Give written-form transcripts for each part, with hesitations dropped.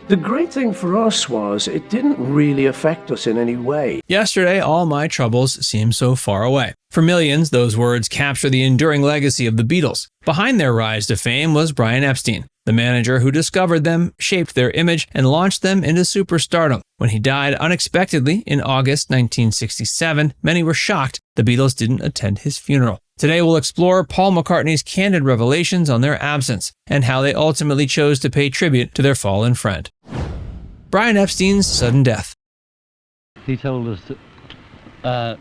The great thing for us was it didn't really affect us in any way. Yesterday, all my troubles seem so far away. For millions, those words capture the enduring legacy of the Beatles. Behind their rise to fame was Brian Epstein, the manager who discovered them, shaped their image, and launched them into superstardom. When he died unexpectedly in August 1967, many were shocked the Beatles didn't attend his funeral. Today we'll explore Paul McCartney's candid revelations on their absence and how they ultimately chose to pay tribute to their fallen friend. Brian Epstein's sudden death. He told us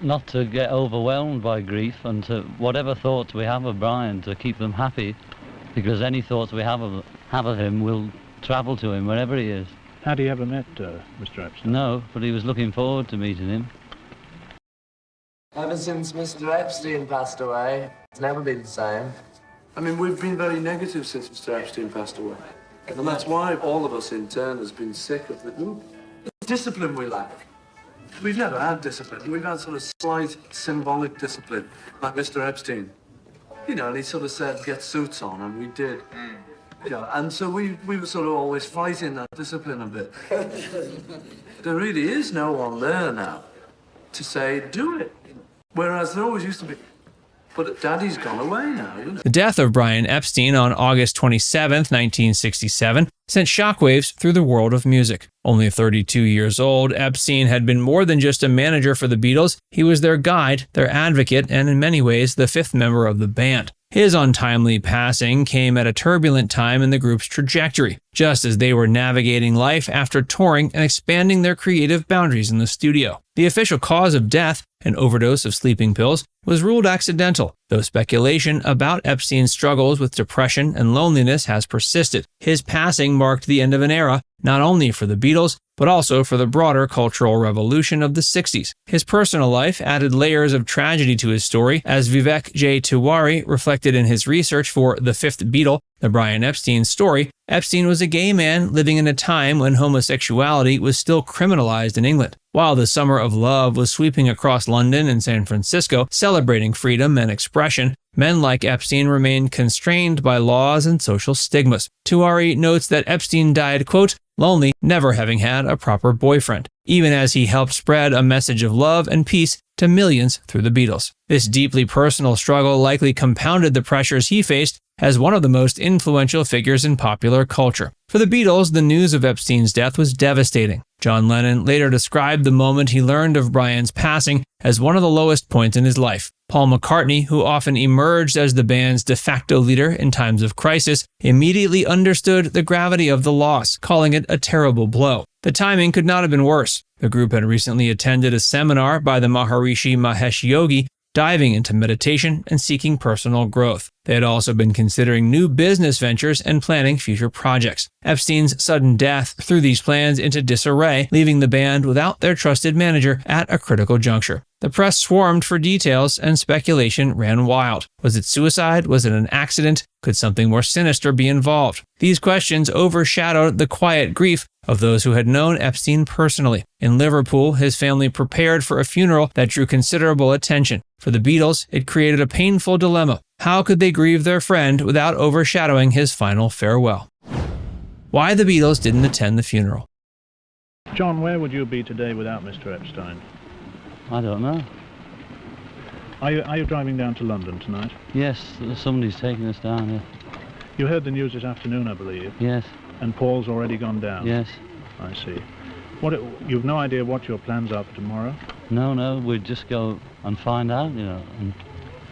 not to get overwhelmed by grief and to whatever thoughts we have of Brian, to keep them happy, because any thoughts we have of him will travel to him wherever he is. Had he ever met Mr. Epstein? No, but he was looking forward to meeting him. Ever since Mr. Epstein passed away, it's never been the same. I mean, we've been very negative since Mr. Epstein passed away. And that's why all of us in turn has been sick of the discipline we lack. We've never had discipline. We've had sort of slight symbolic discipline, like Mr. Epstein. You know, and he sort of said, get suits on, and we did. You know, and so we were sort of always fighting that discipline a bit. There really is no one there now to say, do it. Whereas there always used to be. But Daddy's gone away now, you know. The death of Brian Epstein on August 27, 1967, sent shockwaves through the world of music. Only 32 years old, Epstein had been more than just a manager for the Beatles. He was their guide, their advocate, and in many ways, the fifth member of the band. His untimely passing came at a turbulent time in the group's trajectory, just as they were navigating life after touring and expanding their creative boundaries in the studio. The official cause of death, an overdose of sleeping pills, was ruled accidental, though speculation about Epstein's struggles with depression and loneliness has persisted. His passing marked the end of an era, not only for the Beatles, but also for the broader cultural revolution of the 60s. His personal life added layers of tragedy to his story, as Vivek J. Tiwari reflected in his research for The Fifth Beatle, the Brian Epstein story. Epstein was a gay man living in a time when homosexuality was still criminalized in England. While the summer of love was sweeping across London and San Francisco, celebrating freedom and expression, men like Epstein remained constrained by laws and social stigmas. Tiwari notes that Epstein died, quote, lonely, never having had a proper boyfriend, even as he helped spread a message of love and peace to millions through the Beatles. This deeply personal struggle likely compounded the pressures he faced as one of the most influential figures in popular culture. For the Beatles, the news of Epstein's death was devastating. John Lennon later described the moment he learned of Brian's passing as one of the lowest points in his life. Paul McCartney, who often emerged as the band's de facto leader in times of crisis, immediately understood the gravity of the loss, calling it a terrible blow. The timing could not have been worse. The group had recently attended a seminar by the Maharishi Mahesh Yogi, diving into meditation and seeking personal growth. They had also been considering new business ventures and planning future projects. Epstein's sudden death threw these plans into disarray, leaving the band without their trusted manager at a critical juncture. The press swarmed for details and speculation ran wild. Was it suicide? Was it an accident? Could something more sinister be involved? These questions overshadowed the quiet grief of those who had known Epstein personally. In Liverpool, his family prepared for a funeral that drew considerable attention. For the Beatles, it created a painful dilemma. How could they grieve their friend without overshadowing his final farewell? Why the Beatles didn't attend the funeral. John, where would you be today without Mr. Epstein? I don't know. Are you driving down to London tonight? Yes, somebody's taking us down here. You heard the news this afternoon, I believe. Yes. And Paul's already gone down? Yes. I see. You've no idea what your plans are for tomorrow? No, we'd just go and find out, and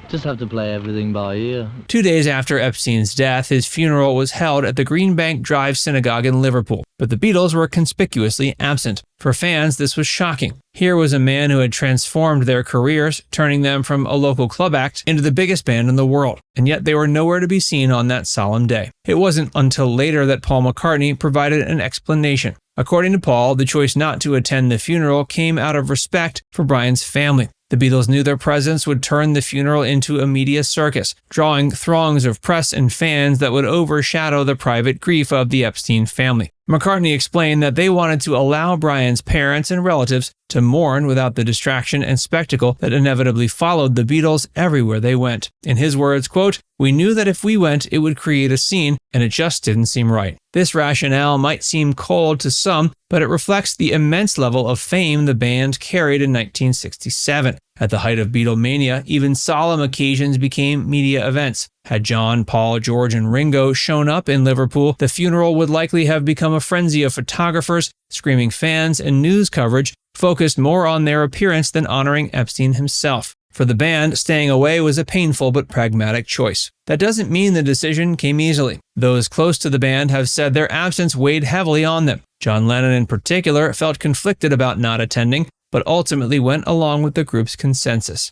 just have to play everything by ear. 2 days after Epstein's death, his funeral was held at the Greenbank Drive Synagogue in Liverpool, but the Beatles were conspicuously absent. For fans, this was shocking. Here was a man who had transformed their careers, turning them from a local club act into the biggest band in the world, and yet they were nowhere to be seen on that solemn day. It wasn't until later that Paul McCartney provided an explanation. According to Paul, the choice not to attend the funeral came out of respect for Brian's family. The Beatles knew their presence would turn the funeral into a media circus, drawing throngs of press and fans that would overshadow the private grief of the Epstein family. McCartney explained that they wanted to allow Brian's parents and relatives to mourn without the distraction and spectacle that inevitably followed the Beatles everywhere they went. In his words, quote, "We knew that if we went, it would create a scene, and it just didn't seem right." This rationale might seem cold to some, but it reflects the immense level of fame the band carried in 1967. At the height of Beatlemania, even solemn occasions became media events. Had John, Paul, George, and Ringo shown up in Liverpool, the funeral would likely have become a frenzy of photographers, screaming fans, and news coverage focused more on their appearance than honoring Epstein himself. For the band, staying away was a painful but pragmatic choice. That doesn't mean the decision came easily. Those close to the band have said their absence weighed heavily on them. John Lennon in particular felt conflicted about not attending, but ultimately went along with the group's consensus.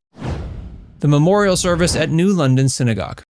The memorial service at New London Synagogue.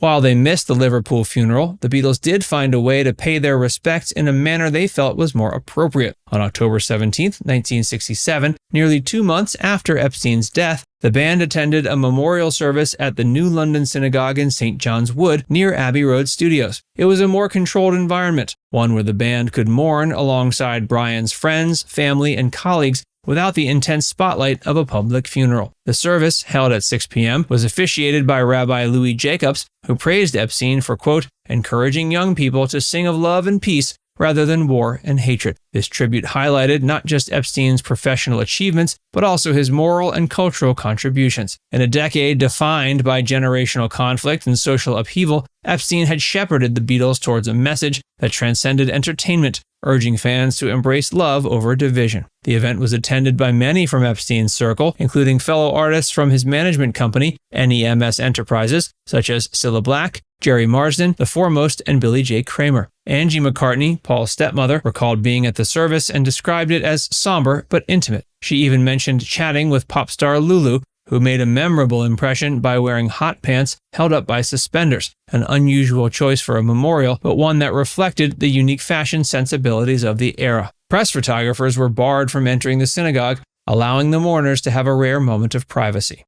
While they missed the Liverpool funeral, the Beatles did find a way to pay their respects in a manner they felt was more appropriate. On October 17, 1967, nearly 2 months after Epstein's death, the band attended a memorial service at the New London Synagogue in St. John's Wood near Abbey Road Studios. It was a more controlled environment, one where the band could mourn alongside Brian's friends, family, and colleagues without the intense spotlight of a public funeral. The service, held at 6 p.m., was officiated by Rabbi Louis Jacobs, who praised Epstein for, quote, encouraging young people to sing of love and peace rather than war and hatred. This tribute highlighted not just Epstein's professional achievements, but also his moral and cultural contributions. In a decade defined by generational conflict and social upheaval, Epstein had shepherded the Beatles towards a message that transcended entertainment, urging fans to embrace love over division. The event was attended by many from Epstein's circle, including fellow artists from his management company, NEMS Enterprises, such as Cilla Black, Jerry Marsden, The Foremost, and Billy J. Kramer. Angie McCartney, Paul's stepmother, recalled being at the service and described it as somber but intimate. She even mentioned chatting with pop star Lulu, who made a memorable impression by wearing hot pants held up by suspenders, an unusual choice for a memorial, but one that reflected the unique fashion sensibilities of the era. Press photographers were barred from entering the synagogue, allowing the mourners to have a rare moment of privacy.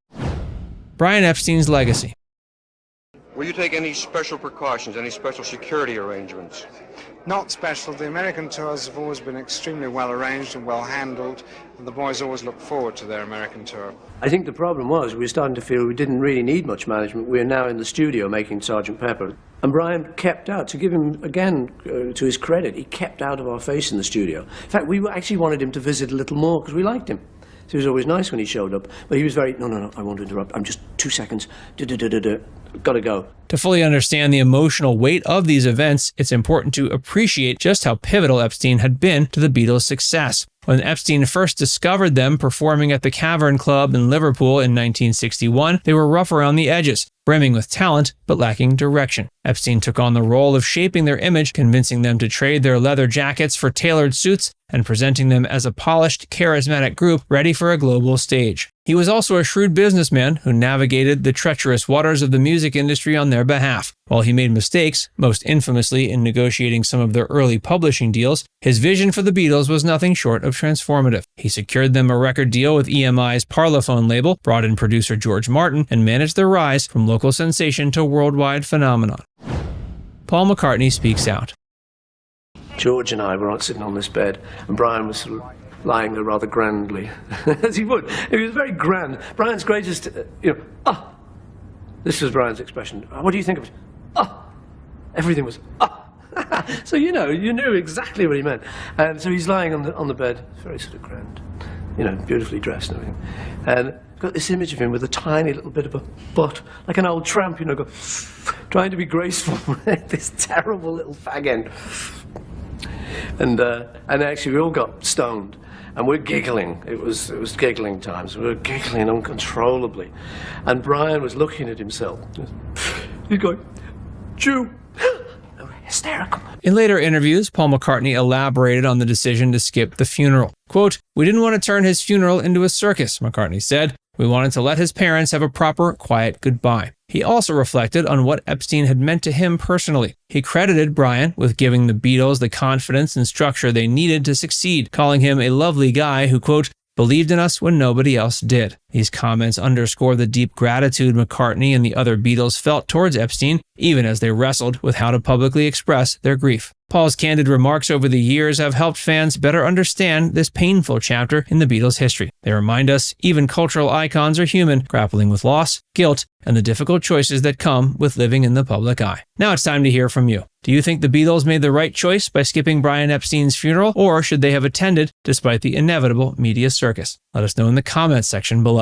Brian Epstein's legacy. Will you take any special precautions, any special security arrangements? Not special. The American tours have always been extremely well arranged and well handled, and the boys always look forward to their American tour. I think the problem was we were starting to feel we didn't really need much management. We are now in the studio making Sgt. Pepper. And Brian kept out, to give him, again, to his credit, he kept out of our face in the studio. In fact, we actually wanted him to visit a little more because we liked him. So it was always nice when he showed up, but he was very, no, I won't interrupt. I'm just 2 seconds. Gotta go. To fully understand the emotional weight of these events, it's important to appreciate just how pivotal Epstein had been to the Beatles' success. When Epstein first discovered them performing at the Cavern Club in Liverpool in 1961, they were rough around the edges, brimming with talent but lacking direction. Epstein took on the role of shaping their image, convincing them to trade their leather jackets for tailored suits and presenting them as a polished, charismatic group ready for a global stage. He was also a shrewd businessman who navigated the treacherous waters of the music industry on their behalf. While he made mistakes, most infamously in negotiating some of their early publishing deals, his vision for the Beatles was nothing short of transformative. He secured them a record deal with EMI's Parlophone label, brought in producer George Martin, and managed their rise from local sensation to worldwide phenomenon. Paul McCartney speaks out. George and I were sitting on this bed, and Brian was sort of lying there rather grandly, as he would. He was very grand. Brian's greatest, This was Brian's expression. What do you think of it? Everything was, So, you knew exactly what he meant. And so he's lying on the bed, very sort of grand, beautifully dressed and everything. And got this image of him with a tiny little bit of a butt, like an old tramp, trying to be graceful. This terrible little fag end. And actually we all got stoned, and we're giggling. It was giggling times. We were giggling uncontrollably, and Brian was looking at himself. He's going, Jew. Hysterical. In later interviews, Paul McCartney elaborated on the decision to skip the funeral. Quote, "We didn't want to turn his funeral into a circus," McCartney said. "We wanted to let his parents have a proper, quiet goodbye." He also reflected on what Epstein had meant to him personally. He credited Brian with giving the Beatles the confidence and structure they needed to succeed, calling him a lovely guy who, quote, believed in us when nobody else did. These comments underscore the deep gratitude McCartney and the other Beatles felt towards Epstein, even as they wrestled with how to publicly express their grief. Paul's candid remarks over the years have helped fans better understand this painful chapter in the Beatles' history. They remind us even cultural icons are human, grappling with loss, guilt, and the difficult choices that come with living in the public eye. Now it's time to hear from you. Do you think the Beatles made the right choice by skipping Brian Epstein's funeral, or should they have attended despite the inevitable media circus? Let us know in the comments section below.